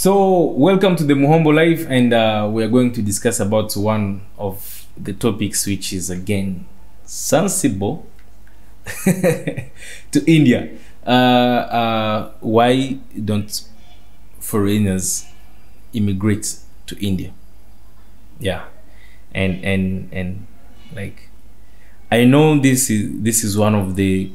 So, welcome to the Muhombo Live, and we are going to discuss about one of the topics, which is again sensible to India. Why don't foreigners immigrate to India? Yeah, and like, I know this is one of the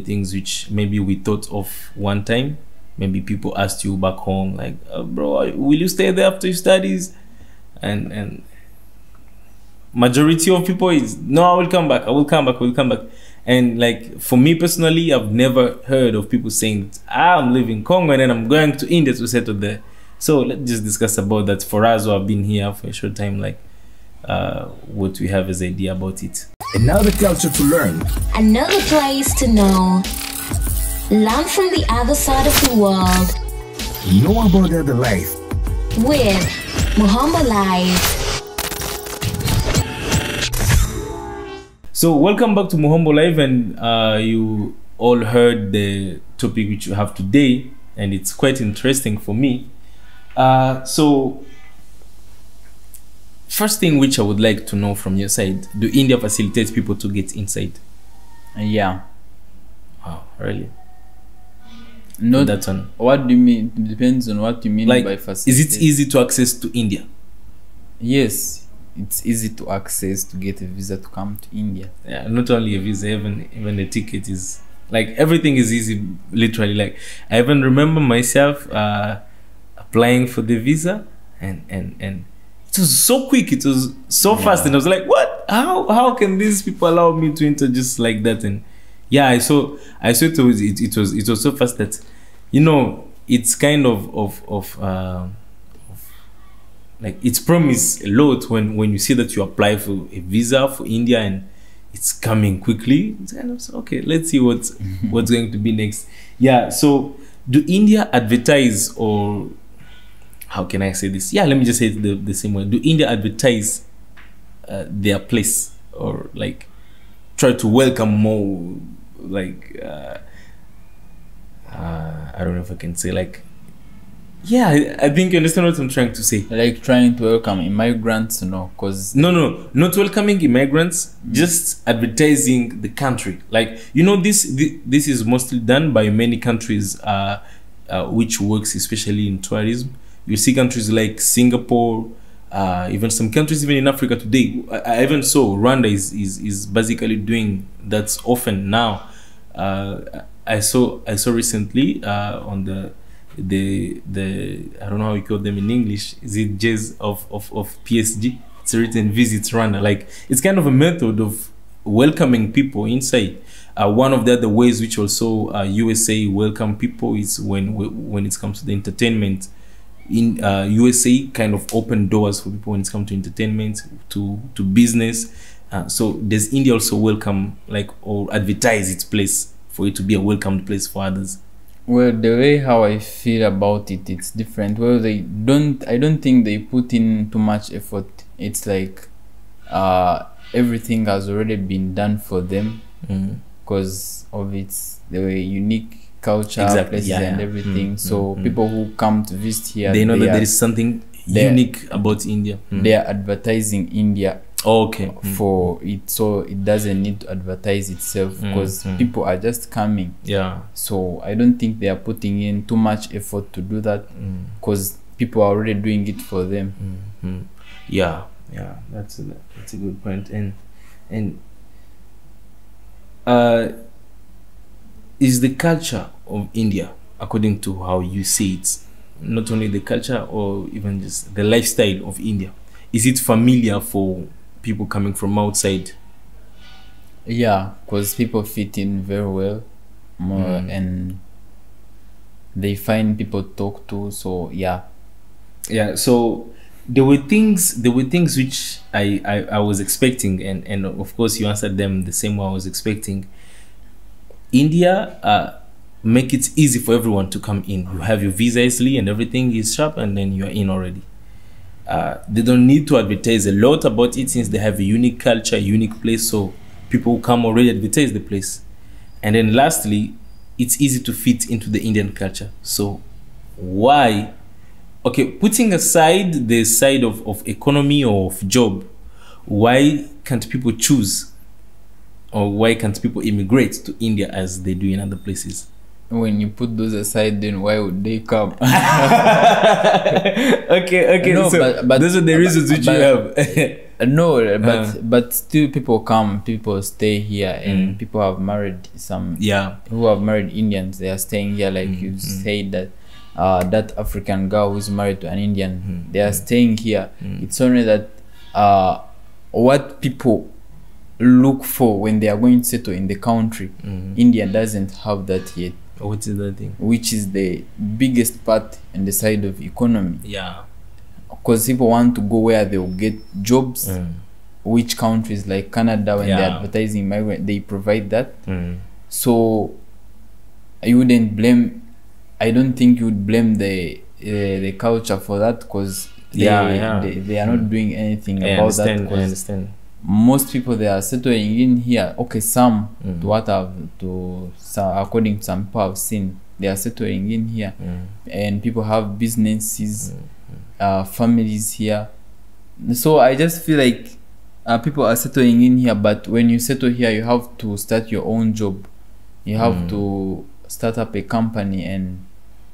things which maybe we thought of one time. Maybe people asked you back home, like, bro, will you stay there after your studies? And majority of people is, no, I will come back. And like, for me personally, I've never heard of people saying, I'm leaving Congo and then I'm going to India to settle there. So let's just discuss about that. For us who have been here for a short time, like, what we have as idea about it. Another culture to learn. Another place to know. Learn from the other side of the world. Know about the other life. With Muhombo Live. So welcome back to Muhombo Live, and you all heard the topic which you have today, and it's quite interesting for me. So first thing which I would like to know from your side, do India facilitate people to get inside? Yeah. Wow, really? Not that one. What do you mean? It depends on what you mean like, by facilitate. Is it easy to access to India? Yes, it's easy to access to get a visa to come to India. Yeah, not only a visa, even the ticket is, like, everything is easy, literally. Like, I even remember myself applying for the visa, and it was so quick, it was so fast, and I was like, what? How can these people allow me to enter just like that? And yeah, I saw it was so fast that, you know, it's kind of like, it's promised a lot when you see that you apply for a visa for India and it's coming quickly. It's kind of, okay, let's see what's going to be next. Yeah, so do India advertise, or how can I say this? Yeah, let me just say it the same way. Do India advertise their place, or like try to welcome more, like I don't know if I can say, like, yeah, I think you understand what I'm trying to say. Like trying to welcome immigrants, no, because no, not welcoming immigrants, just advertising the country. Like, you know, this is mostly done by many countries which works especially in tourism. You see countries like Singapore, even some countries even in Africa today. I even saw Rwanda is basically doing that often now. I saw recently on the I don't know how you call them in English. Is it J's of PSG? It's written Visit Rwanda. Like, it's kind of a method of welcoming people inside. One of the other ways which also USA welcome people is when it comes to the entertainment. In USA kind of open doors for people when it comes to entertainment, to business. So does India also welcome, like, or advertise its place for it to be a welcomed place for others? Well, the way how I feel about it, it's different. Well, I don't think they put in too much effort. It's like everything has already been done for them because of its the unique culture, places, and everything. So people who come to visit here, they know that there is something unique about India. They are advertising India. Okay. For it, so it doesn't need to advertise itself, because people are just coming. Yeah. So I don't think they are putting in too much effort to do that, because people are already doing it for them. Yeah, that's a good point. And is the culture of India, according to how you see it, not only the culture or even just the lifestyle of India, is it familiar for people coming from outside? Yeah, because people fit in very well, and they find people to talk to. So yeah. So there were things which I was expecting, and of course you answered them the same way I was expecting. India make it easy for everyone to come in. You have your visa easily and everything is sharp, and then you are in already. They don't need to advertise a lot about it, since they have a unique culture, unique place, so people who come already advertise the place. And then lastly, it's easy to fit into the Indian culture. So why Okay, putting aside the side of economy or of job, why can't people choose, or why can't people immigrate to India as they do in other places? When you put those aside, then why would they come? Okay, No, so but those are the reasons which you have. No, but still people come, people stay here, and people have married some. Yeah. Who have married Indians, they are staying here. Like you said that, that African girl who's married to an Indian, they are staying here. It's only that what people look for when they are going to settle in the country, India doesn't have that yet. What is that thing? Which is the biggest part in the side of economy. Yeah. Because people want to go where they will get jobs. Which countries like Canada, when they're advertising migrant, they provide that. So you wouldn't blame. I don't think you would blame the culture for that, because they are not doing anything about that. I understand. Most people, they are settling in here. Okay, some according to some people I've seen, they are settling in here, and people have businesses, families here. So I just feel like people are settling in here, but when you settle here, you have to start your own job. You have to start up a company and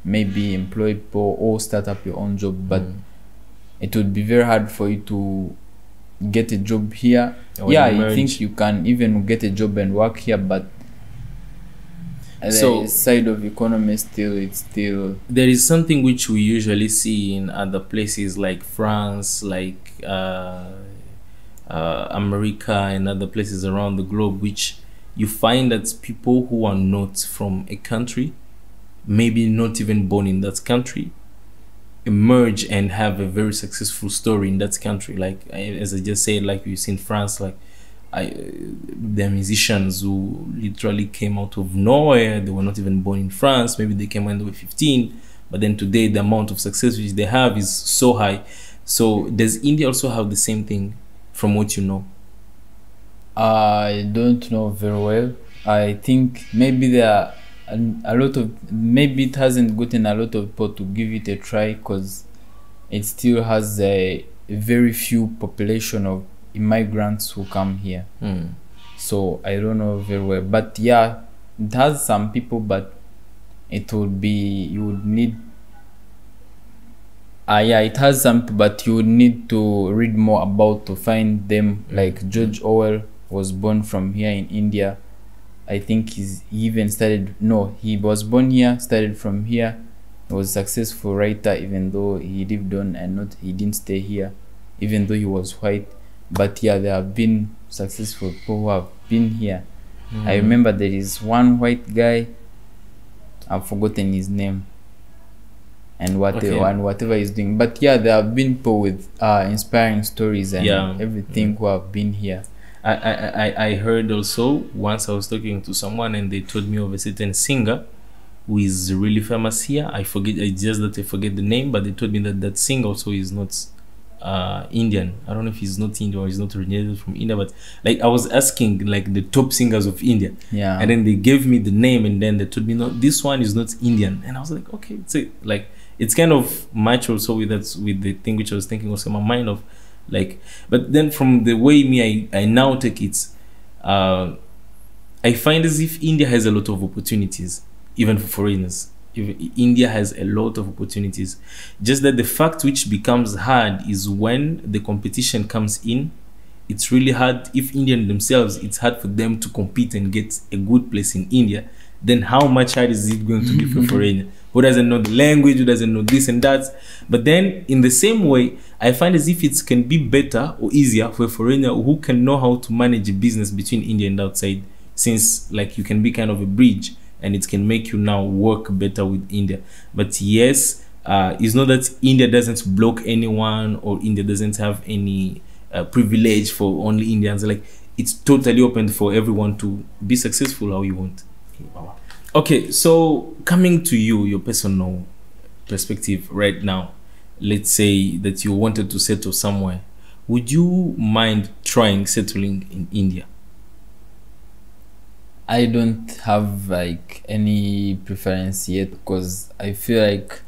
maybe employ people, or start up your own job. But it would be very hard for you to get a job here. I think you can even get a job and work here, but the side of economy it's still there is something which we usually see in other places like France, like America, and other places around the globe, which you find that people who are not from a country, maybe not even born in that country, emerge and have a very successful story in that country. Like as I just said, like you see in France, like the musicians who literally came out of nowhere. They were not even born in France. Maybe they came when they were 15, but then today the amount of success which they have is so high. So does India also have the same thing, from what you know? I don't know very well. I think maybe there are a lot of, maybe it hasn't gotten a lot of people to give it a try, because it still has a very few population of immigrants who come here. So I don't know very well, but yeah, it has some people, but it would be, you would need it has some, but you would need to read more about to find them. Like George Orwell was born from here in India. I think he was born here, started from here. He was a successful writer, even though he lived on and he didn't stay here, even though he was white. But yeah, there have been successful people who have been here. I remember there is one white guy, I've forgotten his name, and whatever he's doing. But yeah, there have been people with inspiring stories and everything who have been here. I heard also, once I was talking to someone and they told me of a certain singer who is really famous here. I forget the name, but they told me that singer also is not Indian. I don't know if he's not Indian or he's not originated from India, but like I was asking like the top singers of India, and then they gave me the name, and then they told me, no, this one is not Indian. And I was like, okay, it's kind of match also with the thing which I was thinking was in my mind of, like, but then from the way I now take it, I find as if India has a lot of opportunities, even for foreigners. India has a lot of opportunities, just that the fact which becomes hard is when the competition comes in. It's really hard. If Indian themselves, it's hard for them to compete and get a good place in India, then how much hard is it going to be for foreigner who doesn't know the language, who doesn't know this and that? But then in the same way, I find as if it can be better or easier for a foreigner who can know how to manage a business between India and outside, since like you can be kind of a bridge and it can make you now work better with India. But yes, it's not that India doesn't block anyone or India doesn't have any privilege for only Indians. Like, it's totally open for everyone to be successful how you want. Okay, so coming to you, your personal perspective right now, let's say that you wanted to settle somewhere, would you mind trying settling in India? I don't have like any preference yet because I feel like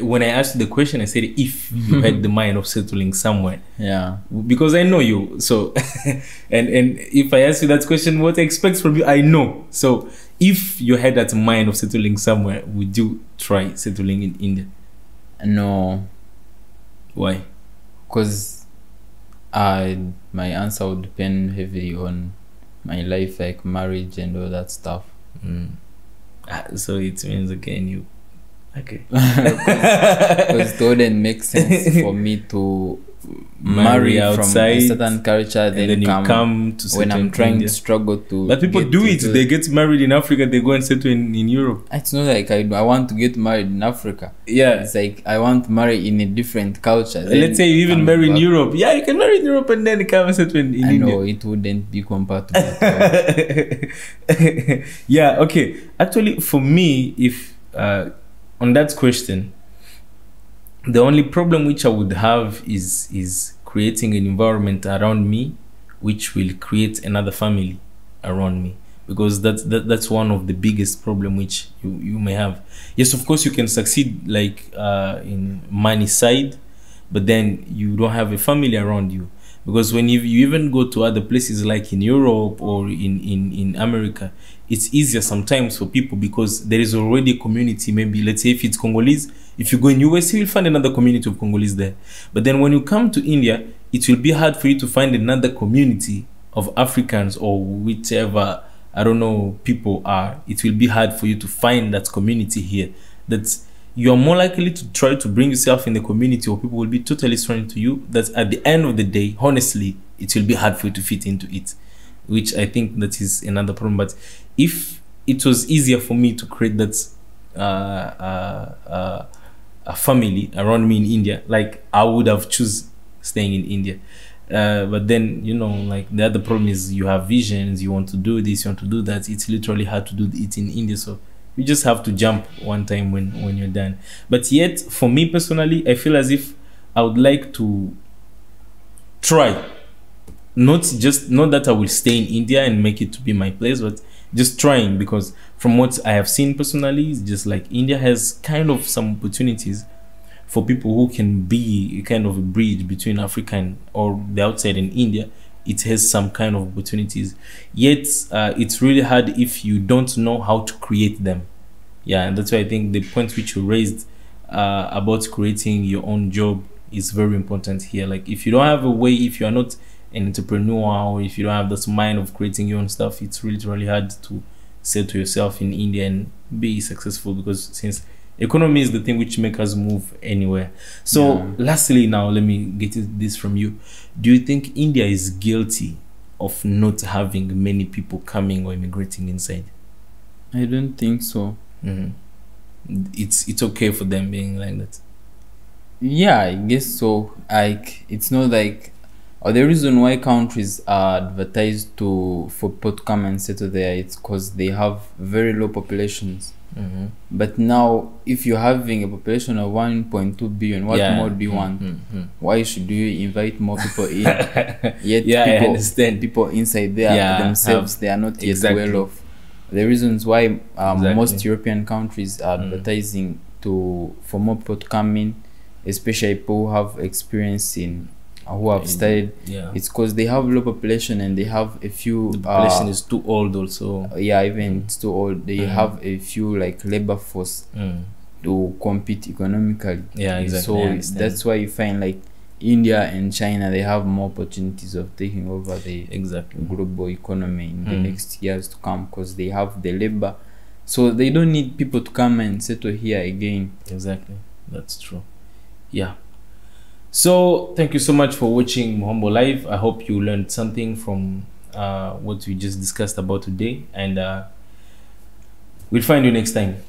when I asked you the question, I said if you had the mind of settling somewhere. yeah. Because I know you. So and if I ask you that question, what I expect from you, I know. So if you had that mind of settling somewhere, would you try settling in India? No, Why? because my answer would depend heavily on my life, like marriage and all that stuff. So it means again you okay. Because it wouldn't make sense for me to marry from outside, a certain culture, and then you come to when settle I'm in trying India. to struggle to. But people get do it. into- They get married in Africa. They go and settle in Europe. It's not like I want to get married in Africa. Yeah. It's like I want to marry in a different culture. Let's say you even come marry in back. Europe. Yeah, you can marry in Europe and then come and settle in I India. know it wouldn't be compatible. at all. Yeah, okay. Actually, for me, if on that question, the only problem which I would have is creating an environment around me which will create another family around me, because that's one of the biggest problem which you may have. Yes, of course you can succeed like in money side, but then you don't have a family around you. Because when you even go to other places like in Europe or in America, it's easier sometimes for people because there is already a community. Maybe let's say if it's Congolese, if you go in US, you will find another community of Congolese there. But then when you come to India, it will be hard for you to find another community of Africans or whichever, I don't know, people are. It will be hard for you to find that community here. That's you are more likely to try to bring yourself in the community where people will be totally strange to you. That at the end of the day, honestly, it will be hard for you to fit into it, which I think that is another problem. But if it was easier for me to create that a family around me in India, like I would have choose staying in India. But then, you know, like the other problem is you have visions, you want to do this, you want to do that. It's literally hard to do it in India. So you just have to jump one time when you're done. But yet, for me personally, I feel as if I would like to try. Not that I will stay in India and make it to be my place, but just trying, because from what I have seen personally, it's just like India has kind of some opportunities for people who can be a kind of a bridge between Africa or the outside and India. It has some kind of opportunities, yet it's really hard if you don't know how to create them. Yeah, and that's why I think the point which you raised about creating your own job is very important here. Like if you don't have a way, if you are not an entrepreneur, or if you don't have this mind of creating your own stuff, it's really hard to settle yourself in India and be successful, because since economy is the thing which makes us move anywhere. So lastly, now let me get this from you. Do you think India is guilty of not having many people coming or immigrating inside? I don't think so. It's okay for them being like that. Yeah, I guess so. Like it's not like, or the reason why countries are advertised for people to come and settle there, it's because they have very low populations. But now, if you're having a population of 1.2 billion, what more do you want? Why should you invite more people in? Yet I understand. People inside there themselves, they are not yet well off. The reasons why most European countries are advertising for more people to come in, especially people who have experience in who have studied, it's because they have low population and they have a few. The population is too old, also. Even it's too old. They have a few like labor force to compete economically. So that's why you find like India and China, they have more opportunities of taking over the global economy in the next years to come, because they have the labor, so they don't need people to come and settle here again. Exactly, that's true. Yeah. So thank you so much for watching Muhombo Live. I hope you learned something from what we just discussed about today, and we'll find you next time.